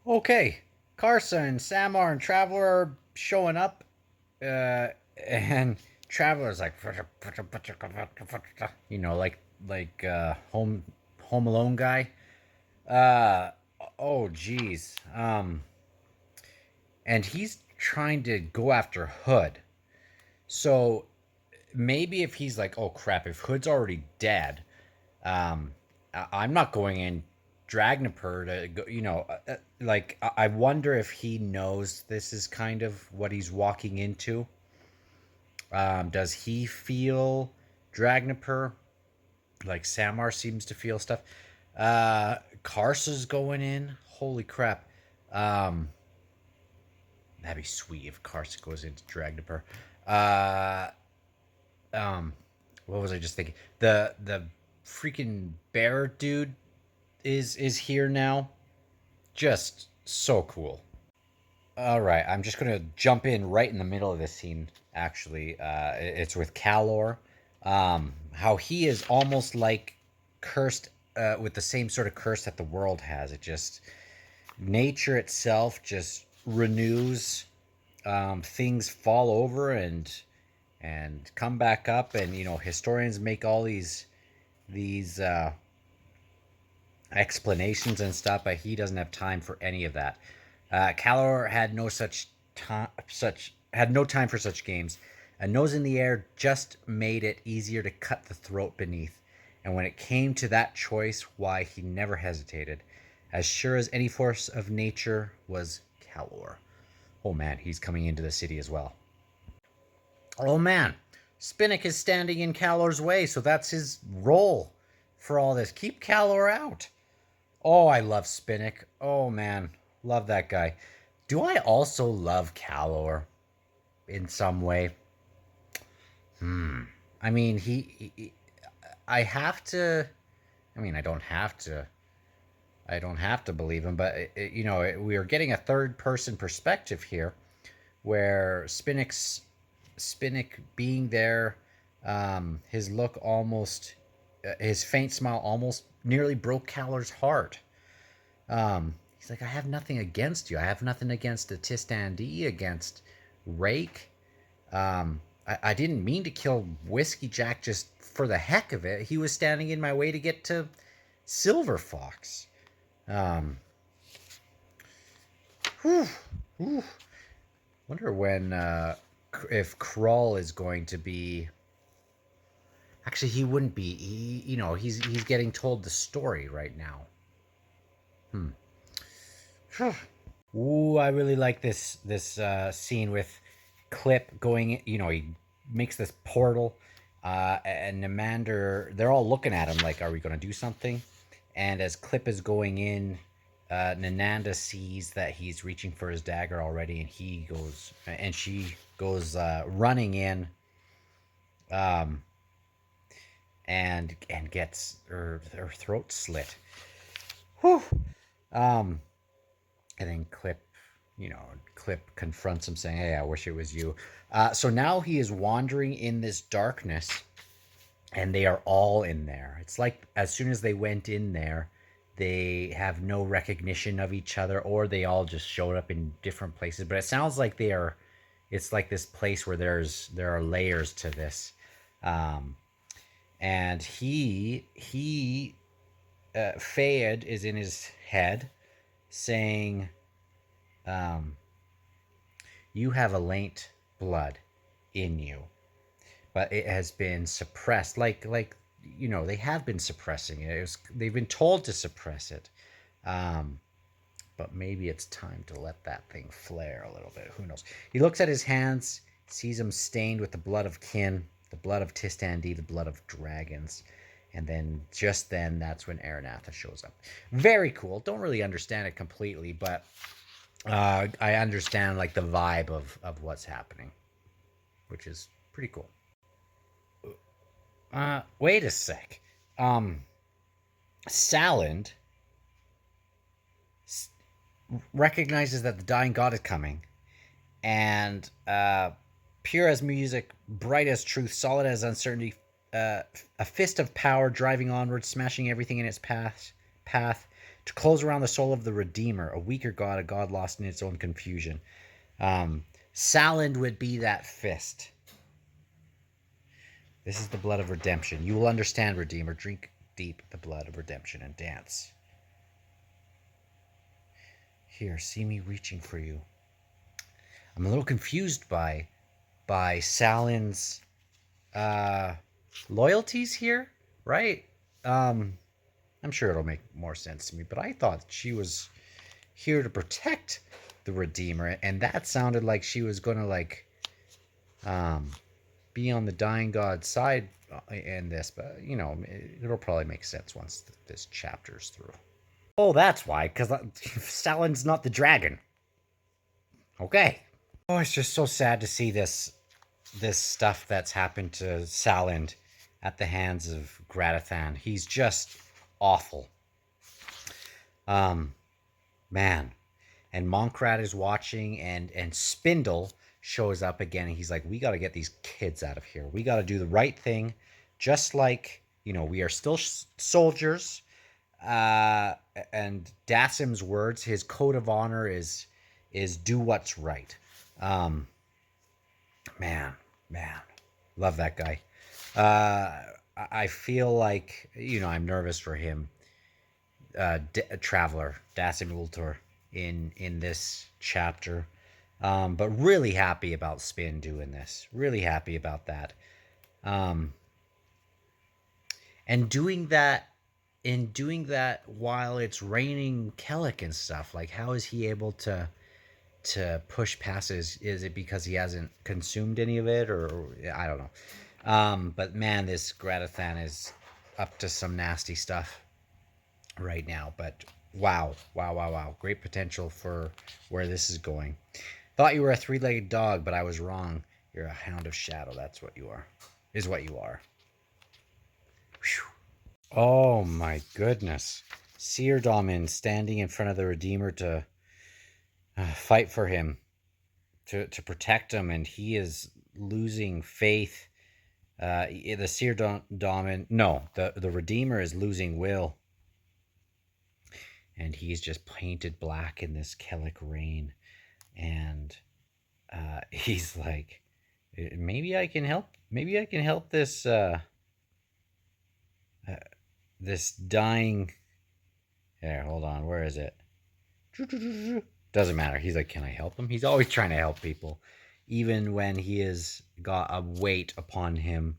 Okay, Carson, Samar, and Traveler are showing up, and Traveler's like, you know, like Home Alone guy. Uh, oh, geez. And he's trying to go after Hood. So maybe if he's like, oh crap, if Hood's already dead, I'm not going in Dragnipur to go, like I wonder if he knows this is kind of what he's walking into. Does he feel Dragnipur like Samar seems to feel stuff? Karsa's going in. Holy crap. Um, that'd be sweet if Karsa goes into Dragnipur. Uh, um, what was I just thinking? The freaking bear dude is here now. Just so cool. All right, I'm just gonna jump in right in the middle of this scene. Actually, it's with Calor. How he is almost like cursed with the same sort of curse that the world has. It just nature itself just renews. Things fall over and come back up, and historians make all these explanations and stuff, but he doesn't have time for any of that. Calor had no such time, such had no time for such games. A nose in the air just made it easier to cut the throat beneath, and when it came to that choice, why he never hesitated. As sure as any force of nature was Calor. Oh man, he's coming into the city as well. Oh man, Spinnick is standing in Calor's way, so that's his role for all this. Keep Calor out. Oh, I love Spinnick. Oh man, love that guy. Do I also love Calor in some way? I mean, I have to. I mean, I don't have to. I don't have to believe him, but we are getting a third-person perspective here, where Spinnick being there, his look almost, his faint smile almost nearly broke Calor's heart. He's like, I have nothing against you. I have nothing against the Tistandi, against Rake. I didn't mean to kill Whiskey Jack just for the heck of it. He was standing in my way to get to Silver Fox. Um, whew, whew. Wonder when, if Krull is going to be. Actually, he wouldn't be. He's getting told the story right now. Ooh, I really like this scene with Clip going. He makes this portal, and Namander. They're all looking at him like, "Are we going to do something?" And as Clip is going in, Nananda sees that he's reaching for his dagger already, and she goes running in, um, and gets her throat slit. Whew. Um, and then Clip confronts him, saying, "Hey, I wish it was you." So now he is wandering in this darkness, and they are all in there. It's like as soon as they went in there, they have no recognition of each other, or they all just showed up in different places. But it sounds like they are. It's like this place where there are layers to this, um, and Fayed is in his head saying, um, "You have a laint blood in you, but it has been suppressed. They have been suppressing it. They've been told to suppress it, um, but maybe it's time to let that thing flare a little bit. Who knows?" He looks at his hands, sees them stained with the blood of kin, the blood of Tistandi, the blood of dragons. And then, just then, that's when Aranatha shows up. Very cool. Don't really understand it completely, but I understand like the vibe of what's happening, which is pretty cool. Wait a sec. Um, Saland recognizes that the dying god is coming, and pure as music, bright as truth, solid as uncertainty, a fist of power driving onward, smashing everything in its path. To close around the soul of the Redeemer, a weaker god, a god lost in its own confusion. Salad would be that fist. This is the blood of redemption. You will understand, Redeemer. Drink deep the blood of redemption and dance. Here, see me reaching for you. I'm a little confused by Salin's loyalties here, right? I'm sure it'll make more sense to me, but I thought she was here to protect the Redeemer, and that sounded like she was gonna like be on the dying god's side in this, but you know, it'll probably make sense once this chapter's through. Oh, that's why, because Salin's not the dragon. Okay. Oh, it's just so sad to see this stuff that's happened to Salin at the hands of Gratathan. He's just awful. Man. And Monkrat is watching, and Spindle shows up again, and he's like, we got to get these kids out of here. We got to do the right thing, just like, you know, we are still soldiers. And Dassim's words, his code of honor is do what's right. Man, love that guy. I feel like, you know, I'm nervous for him. Traveler, Dassim Ultor, in this chapter. But really happy about Spin doing this. Really happy about that. And doing that while it's raining Kellic and stuff. Like, how is he able to push passes? Is it because he hasn't consumed any of it, or I don't know. But man, this Gratathan is up to some nasty stuff right now. But wow, great potential for where this is going. Thought you were a three-legged dog, but I was wrong. You're a hound of shadow. That's what you are. Is what you are. Whew. Oh my goodness. Seer Domin standing in front of the Redeemer to fight for him, to protect him, and he is losing faith. The Seer Domin, no, the Redeemer is losing will. And he's just painted black in this Kellic rain. And he's like, maybe I can help. Maybe I can help this this dying. Here, hold on. Where is it? Doesn't matter. He's like, can I help him? He's always trying to help people, even when he has got a weight upon him.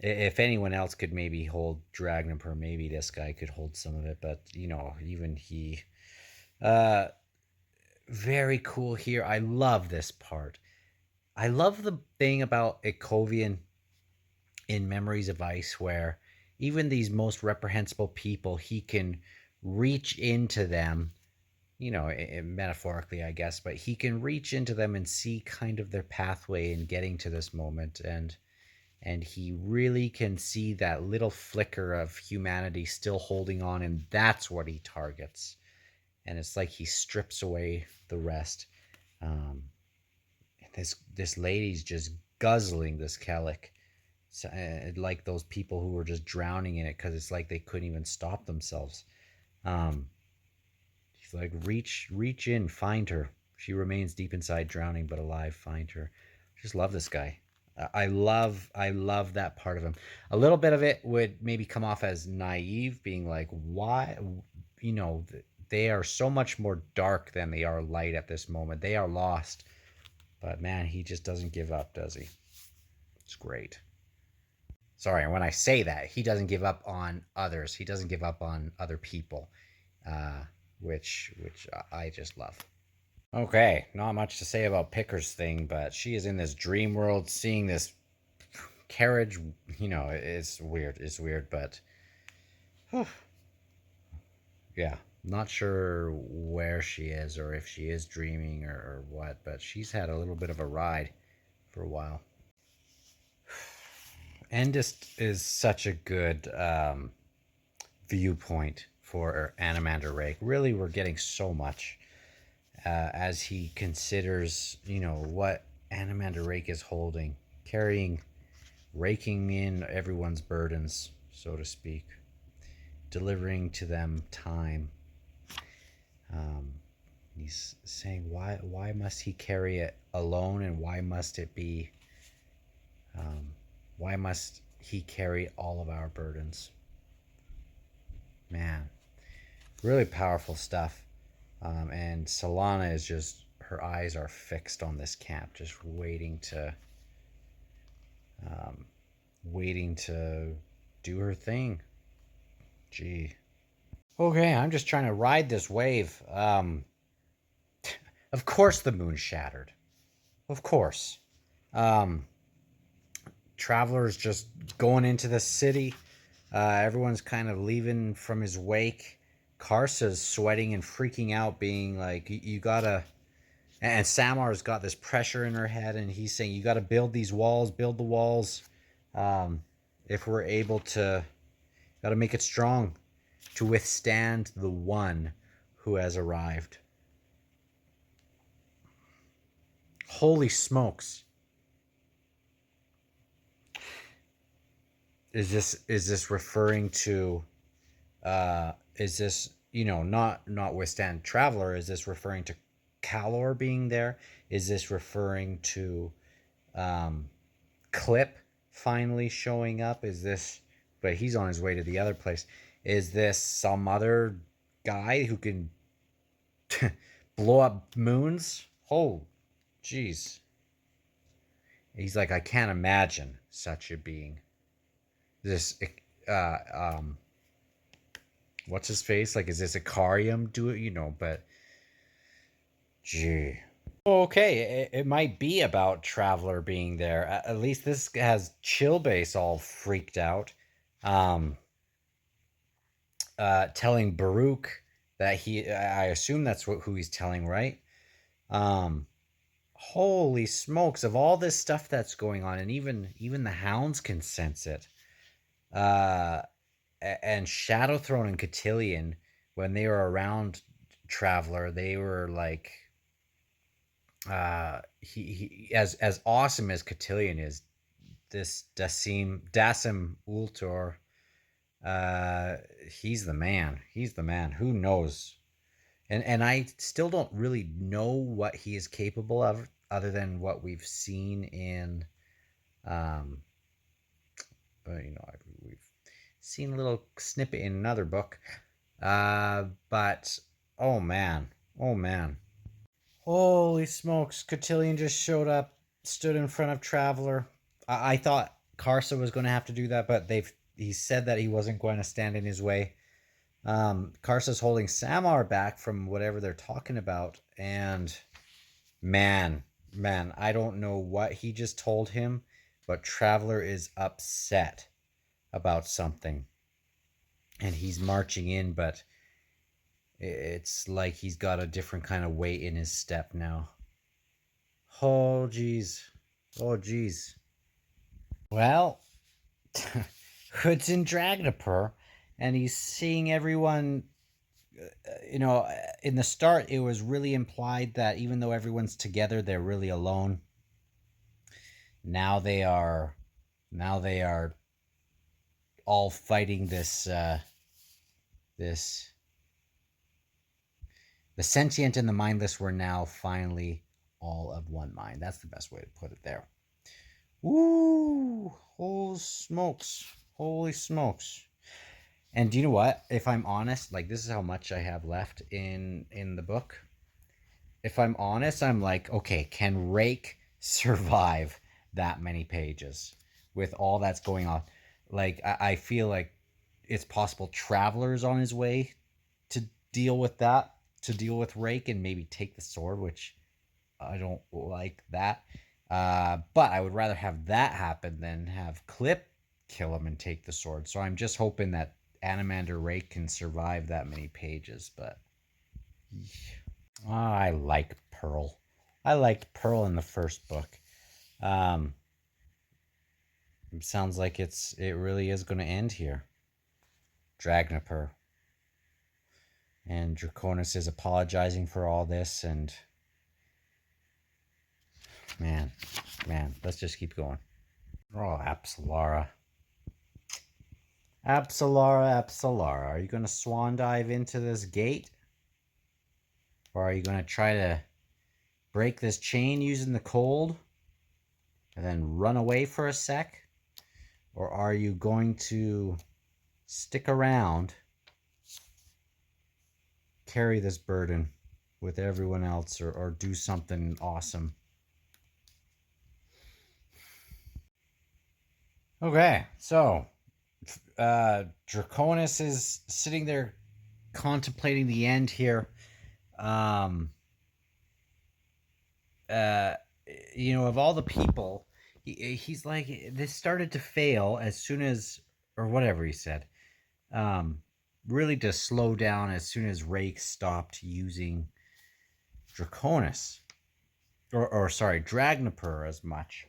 If anyone else could maybe hold Dragnipur, maybe this guy could hold some of it. But you know, even he. Very cool here. I love this part. I love the thing about Ikovian in Memories of Ice, where even these most reprehensible people, he can reach into them, you know, metaphorically, I guess, but he can reach into them and see kind of their pathway in getting to this moment. And he really can see that little flicker of humanity still holding on, and that's what he targets. And it's like he strips away the rest. This lady's just guzzling this Kellic, so, like those people who were just drowning in it, because it's like they couldn't even stop themselves. She's like, reach in, find her. She remains deep inside, drowning but alive. Find her. Just love this guy. I love that part of him. A little bit of it would maybe come off as naive, being like, why, you know. They are so much more dark than they are light at this moment. They are lost. But man, he just doesn't give up, does he? It's great. Sorry, when I say that, he doesn't give up on others. He doesn't give up on other people, which I just love. Okay, not much to say about Picker's thing, but she is in this dream world, seeing this carriage. You know, it's weird. It's weird, but whew, yeah. Not sure where she is, or if she is dreaming, or what, but she's had a little bit of a ride for a while. Endist is such a good viewpoint for Animander Rake. Really, we're getting so much as he considers, you know, what Animander Rake is holding, raking in everyone's burdens, so to speak. delivering to them time. Um, he's saying, why must he carry it alone, and why must it be, um, why must he carry all of our burdens? Man, really powerful stuff. And Solana is just, her eyes are fixed on this camp, just waiting to do her thing. Gee. Okay, I'm just trying to ride this wave. Of course the moon shattered. Of course. Um, Traveler's just going into the city. Everyone's kind of leaving from his wake. Karsa's sweating and freaking out, being like, "You gotta." And Samar's got this pressure in her head, and he's saying, "You gotta build these walls, build the walls. Um, if we're able to, gotta make it strong to withstand the one who has arrived." Holy smokes! Is this referring to? Is this, not withstand Traveler? Is this referring to Calor being there? Is this referring to um, Clip finally showing up? Is this? But he's on his way to the other place. Is this some other guy who can blow up moons? Oh, jeez. He's like, I can't imagine such a being. This, uh, um, what's his face? Like, is this Icarium? Do it, but gee. Okay, it might be about Traveler being there. At least this has Chillbase all freaked out. Um, Telling Baruch that I assume that's who he's telling, right? Um, Holy smokes, of all this stuff that's going on, and even the Hounds can sense it. Uh, and Shadow Throne and Cotillion, when they were around Traveler, they were like, he as awesome as Cotillion is, this Dasim Ultor, uh he's the man. He's the man. Who knows? And I still don't really know what he is capable of, other than what we've seen in, um but we've seen a little snippet in another book. But oh man, oh man. Holy smokes! Cotillion just showed up, stood in front of Traveler. I thought Karsa was going to have to do that, but he said that he wasn't going to stand in his way. Karsa's holding Samar back from whatever they're talking about, and man, man, I don't know what he just told him, but Traveler is upset about something, and he's marching in, but it's like he's got a different kind of weight in his step now. Oh, geez. Oh, geez. Well, Hood's in Dragnapur, and he's seeing everyone. In the start, it was really implied that even though everyone's together, they're really alone. Now they are. Now they are all fighting this. This. The sentient and the mindless were now finally all of one mind. That's the best way to put it there. Woo! Holy smokes! Holy smokes! And do you know what? If I'm honest, like, this is how much I have left in the book. If I'm honest, I'm like, okay, can Rake survive that many pages with all that's going on? Like, I feel like it's possible Traveler's on his way to deal with that, to deal with Rake and maybe take the sword, which I don't like that. But I would rather have that happen than have Clip kill him and take the sword. So I'm just hoping that Animander Rake can survive that many pages. But I like Pearl. I liked Pearl in the first book. Um, it sounds like it really is going to end here. Dragnapur. And Draconis is apologizing for all this, and man, let's just keep going. Oh, Apsalara. Absolara, are you going to swan dive into this gate? Or are you going to try to break this chain using the cold and then run away for a sec? Or are you going to stick around, carry this burden with everyone else, or do something awesome? Okay, so Draconis is sitting there contemplating the end here. Um, uh, of all the people, he's like, this started to fail as soon as, or whatever he said, um, really to slow down as soon as Rake stopped using Draconis, or sorry, Dragnipur as much.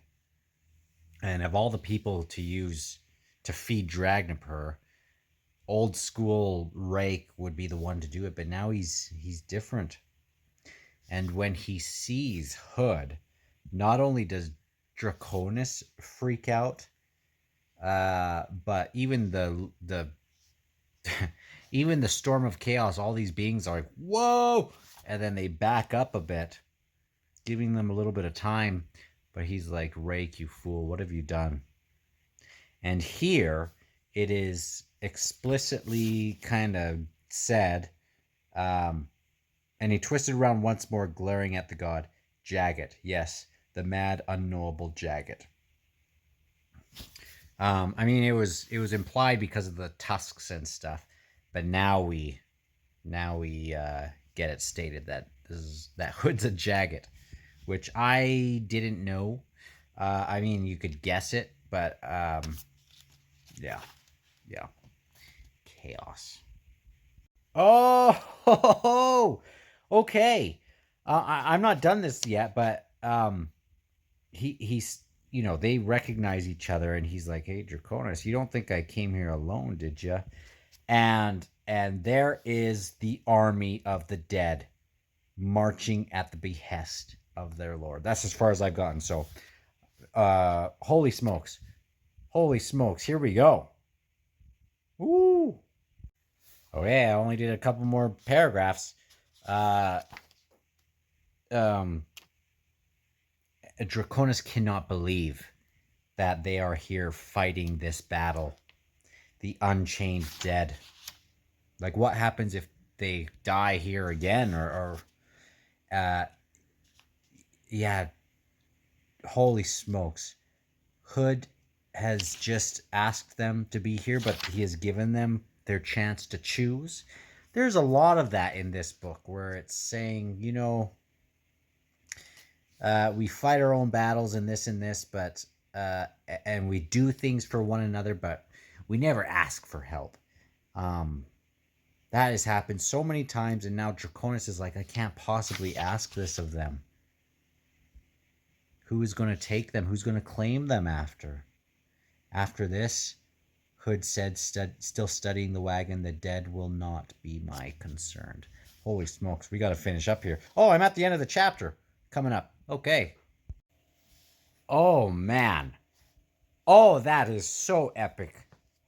And of all the people to use to feed Dragnipur, old school Rake would be the one to do it, but now he's different. And when he sees Hood, not only does Draconis freak out, but even the even the storm of chaos, all these beings are like, whoa, and then they back up a bit, giving them a little bit of time. But he's like, Rake, you fool, what have you done? And here it is explicitly kind of said, and he twisted around once more, glaring at the god. Jagged, yes, the mad, unknowable Jagged. I mean, it was implied because of the tusks and stuff, but now we get it stated that that Hood's a Jagged, which I didn't know. I mean, you could guess it, but yeah, yeah, chaos. Oh, okay. I'm not done this yet, but he's they recognize each other, and he's like, "Hey, Draconis, you don't think I came here alone, did you?" And there is the army of the dead marching at the behest of their lord. That's as far as I've gotten. So, holy smokes, here we go. Woo! Oh yeah, I only did a couple more paragraphs. Uh, um, Draconis cannot believe that they are here fighting this battle. The Unchained Dead. Like, what happens if they die here again? Or yeah, holy smokes. Hood has just asked them to be here, but he has given them their chance to choose. There's a lot of that in this book where it's saying, we fight our own battles and this, but and we do things for one another, but we never ask for help. Um, that has happened so many times, and now Draconis is like, I can't possibly ask this of them. Who is going to take them? Who's going to claim them after? After this, Hood said, still studying the wagon, the dead will not be my concern. Holy smokes, we got to finish up here. Oh, I'm at the end of the chapter. Coming up. Okay. Oh, man. Oh, that is so epic.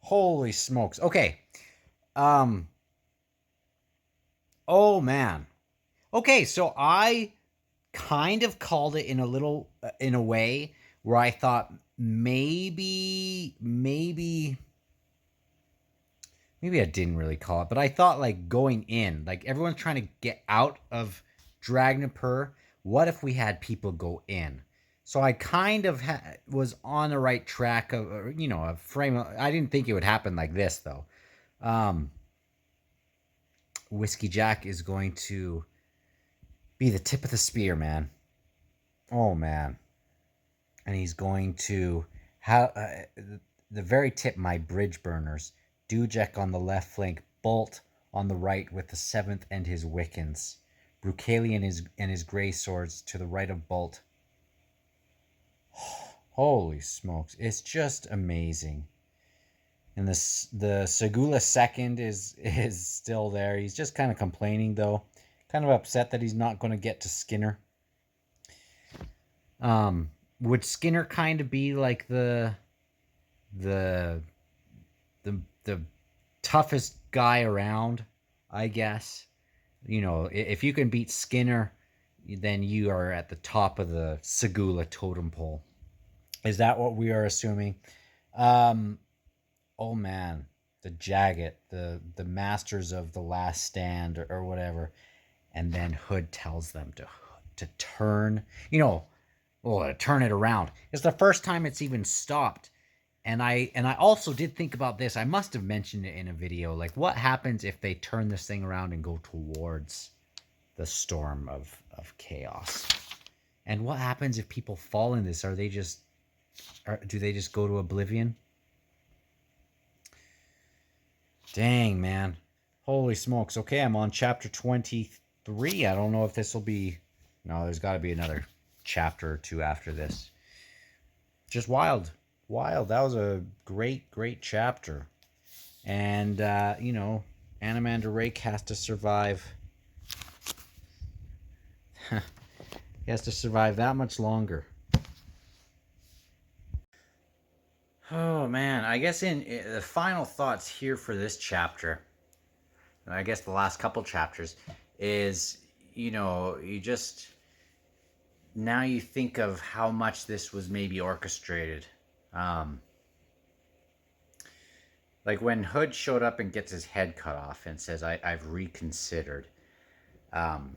Holy smokes. Okay. Um. Oh, man. Okay, so I kind of called it in a way where I thought maybe I didn't really call it, but I thought like going in, like everyone's trying to get out of Dragnipur. What if we had people go in? So I kind of was on the right track of, a frame. I didn't think it would happen like this though. Um, Whiskey Jack is going to be the tip of the spear, man. Oh man, and he's going to have the very tip. My bridge burners, Dujek on the left flank, Bolt on the right with the seventh and his Wiccans, Brukali and his gray swords to the right of Bolt. Holy smokes, it's just amazing. And the Segula second is still there. He's just kind of complaining though, kind of upset that he's not going to get to Skinner. Would Skinner kind of be like the the toughest guy around, I guess. You know, if you can beat Skinner, then you are at the top of the Segula totem pole. Is that what we are assuming? Um, oh man, the Jagged, the masters of the Last Stand, or whatever, and then Hood tells them to turn. You know, well, to turn it around. It's the first time it's even stopped. And I also did think about this. I must have mentioned it in a video. Like, what happens if they turn this thing around and go towards the storm of chaos? And what happens if people fall in this? Are they just, do they just go to oblivion? Dang, man. Holy smokes. Okay, I'm on chapter 23. I don't know if this will be... No, there's got to be another chapter or two after this. Just wild. Wild. That was a great, great chapter. And, you know, Animander Rake has to survive. He has to survive that much longer. Oh, man. I guess in the final thoughts here for this chapter, I guess the last couple chapters, is, you know, you just... Now you think of how much this was maybe orchestrated. Like when Hood showed up and gets his head cut off and says, I've reconsidered. Um,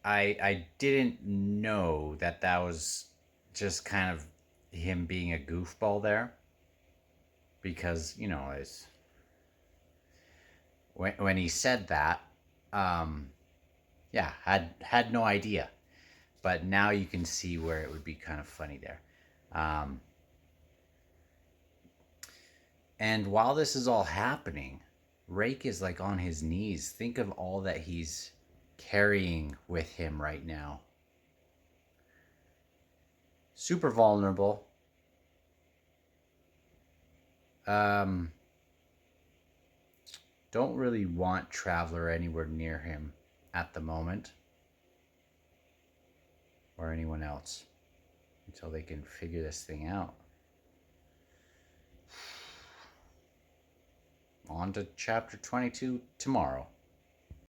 I didn't know that that was just kind of him being a goofball there. Because, you know, it's, when he said that, yeah, had no idea. But now you can see where it would be kind of funny there. And while this is all happening, Rake is like on his knees. Think of all that he's carrying with him right now. Super vulnerable. Don't really want Traveler anywhere near him at the moment. Or anyone else. Until they can figure this thing out. On to chapter 22 tomorrow.